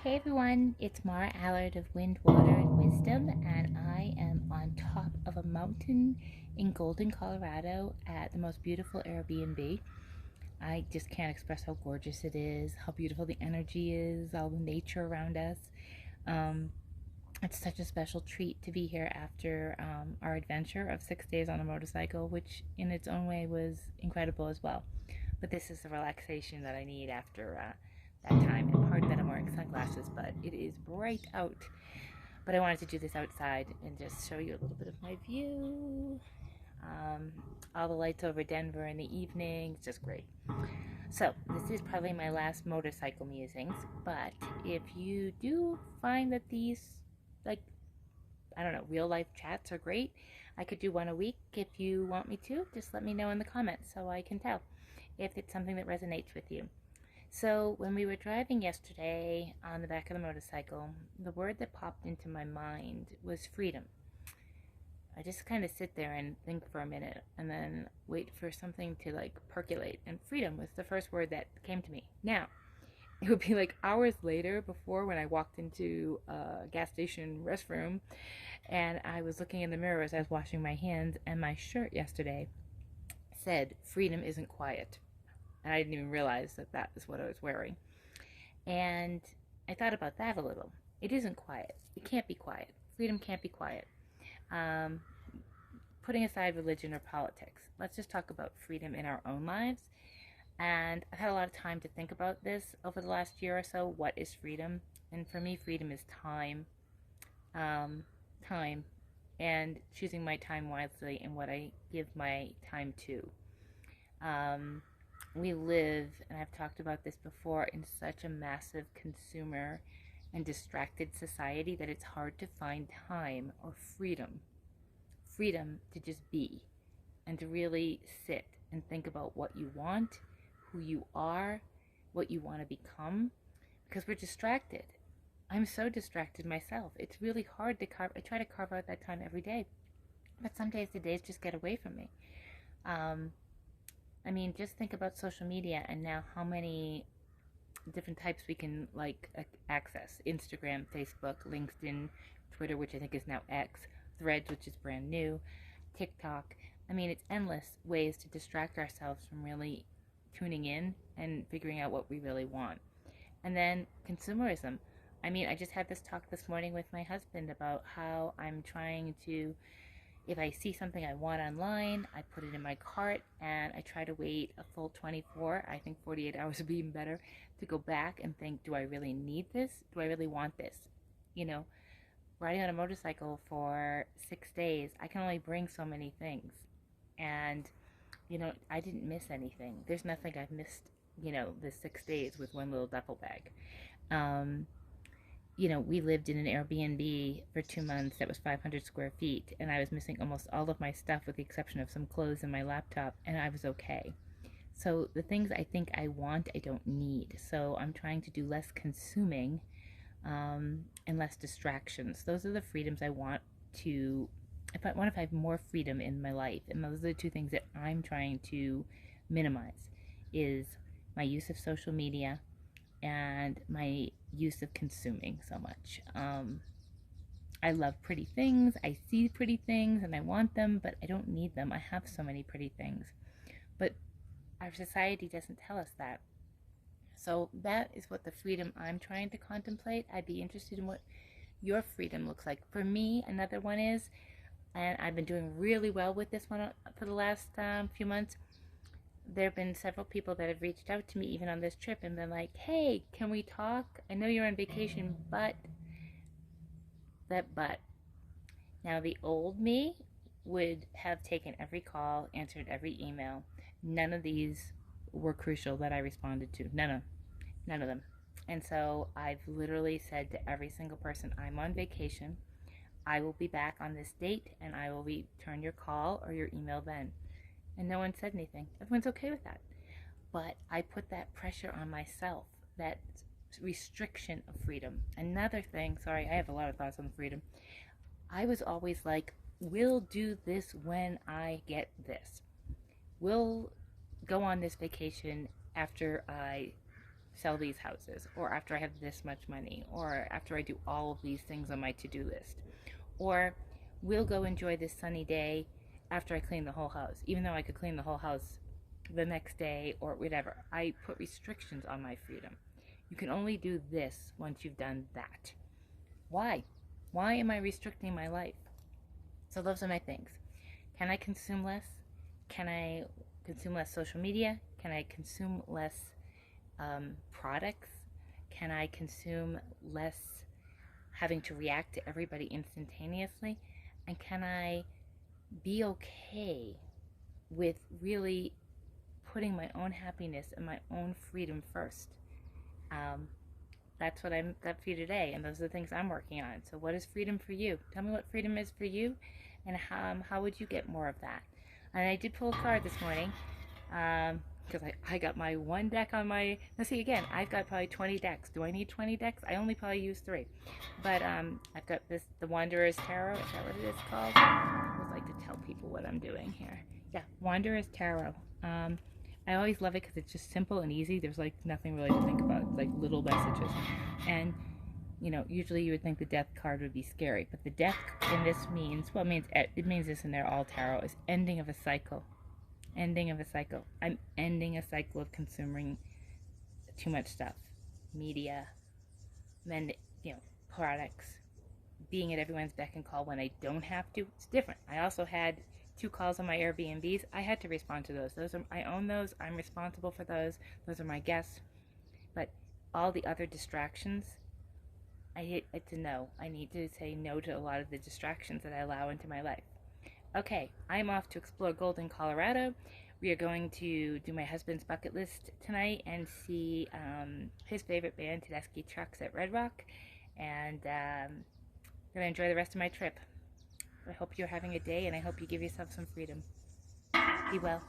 Hey everyone, it's Mara Allard of Wind, Water, and Wisdom, and I am on top of a mountain in Golden, Colorado at the most beautiful Airbnb. I just can't express how gorgeous it is, how beautiful the energy is, all the nature around us. Um, it's such a special treat to be here after our adventure of 6 days on a motorcycle, which in its own way was incredible as well. But this is the relaxation that I need after that time. And pardon that I'm wearing sunglasses, but it is bright out. But I wanted to do this outside and just show you a little bit of my view. Um, all the lights over Denver in the evening, it's just great. So, this is probably my last motorcycle musings, but if you do find that these, like, I don't know, real life chats are great, I could do one a week. If you want me to, just let me know in the comments so I can tell if it's something that resonates with you. So, when we were driving yesterday on the back of the motorcycle, the word that popped into my mind was freedom. I just kind of sit there and think for a minute and then wait for something to like percolate. And freedom was the first word that came to me. Now, it would be like hours later before when I walked into a gas station restroom and I was looking in the mirror as I was washing my hands, and my shirt yesterday said, "Freedom isn't quiet." And I didn't even realize that that is what I was wearing. And I thought about that a little. It isn't quiet. It can't be quiet. Freedom can't be quiet. Um, Putting aside religion or politics, let's just talk about freedom in our own lives. And I've had a lot of time to think about this over the last year or so. What is freedom? And for me, freedom is time. Um, Time. And choosing my time wisely and what I give my time to. Um, we live, and I've talked about this before, in such a massive consumer and distracted society that it's hard to find time or freedom to just be and to really sit and think about what you want, who you are, what you want to become, because we're distracted. I'm so distracted myself. It's really hard to carve. I try to carve out that time every day, but some days the days just get away from me. Um, I mean, just think about social media and now how many different types we can like access: Instagram, Facebook, LinkedIn, Twitter, which I think is now X, Threads, which is brand new, TikTok. I mean, it's endless ways to distract ourselves from really tuning in and figuring out what we really want. And then consumerism. I mean, I just had this talk this morning with my husband about how I'm trying to, if I see something I want online, I put it in my cart and I try to wait a full 24, I think 48 hours would be even better, to go back and think, do I really need this? Do I really want this? You know, riding on a motorcycle for 6 days, I can only bring so many things. And, I didn't miss anything. There's nothing I've missed, the 6 days with one little duffel bag. Um, we lived in an Airbnb for 2 months that was 500 square feet, and I was missing almost all of my stuff with the exception of some clothes and my laptop, and I was okay. So the things I think I want, I don't need. So I'm trying to do less consuming and less distractions. Those are the freedoms I want to. If I want to have more freedom in my life, and those are the two things that I'm trying to minimize, is my use of social media and my use of consuming so much. I love pretty things. I see pretty things and I want them, but I don't need them. I have so many pretty things. But our society doesn't tell us that. So that is what the freedom I'm trying to contemplate. I'd be interested in what your freedom looks like. For me, another one is, and I've been doing really well with this one for the last few months. There have been several people that have reached out to me even on this trip and been like, "Hey, can we talk? I know you're on vacation, but that but." Now, the old me would have taken every call, answered every email. None of these were crucial that I responded to. None of them. And so I've literally said to every single person, "I'm on vacation. I will be back on this date and I will return your call or your email then." And no one said anything. Everyone's okay with that. But I put that pressure on myself, that restriction of freedom. Another thing, sorry, I have a lot of thoughts on freedom. I was always like, we'll do this when I get this. We'll go on this vacation after I sell these houses, or after I have this much money, or after I do all of these things on my to-do list, or we'll go enjoy this sunny day after I clean the whole house, even though I could clean the whole house the next day or whatever. I put restrictions on my freedom. You can only do this once you've done that. Why? Why am I restricting my life? So those are my things. Can I consume less? Can I consume less social media? Can I consume less products? Can I consume less having to react to everybody instantaneously? And can I be okay with really putting my own happiness and my own freedom first? That's what I'm got for you today, and those are the things I'm working on. So what is freedom for you? Tell me what freedom is for you, and how would you get more of that? And I did pull a card this morning, because I got my one deck on my, let's see again, I've got probably 20 decks. Do I need 20 decks? I only probably use 3. But I've got this, the Wanderer's Tarot, is that what it is called? I always like to tell people what I'm doing here. Yeah, Wanderer's Tarot. I always love it because it's just simple and easy. There's like nothing really to think about. It's like little messages. And, you know, usually you would think the death card would be scary. But the death in this means, well, it means this in their all tarot, is ending of a cycle. Ending of a cycle. I'm ending a cycle of consuming too much stuff. Media, products, being at everyone's beck and call when I don't have to. It's different. I also had 2 calls on my Airbnbs. I had to respond to those. I own those. I'm responsible for those. Those are my guests. But all the other distractions, I need to know. I need to say no to a lot of the distractions that I allow into my life. Okay, I'm off to explore Golden, Colorado. We are going to do my husband's bucket list tonight and see his favorite band, Tedeschi Trucks, at Red Rock. And I'm going to enjoy the rest of my trip. I hope you're having a day, and I hope you give yourself some freedom. Be well.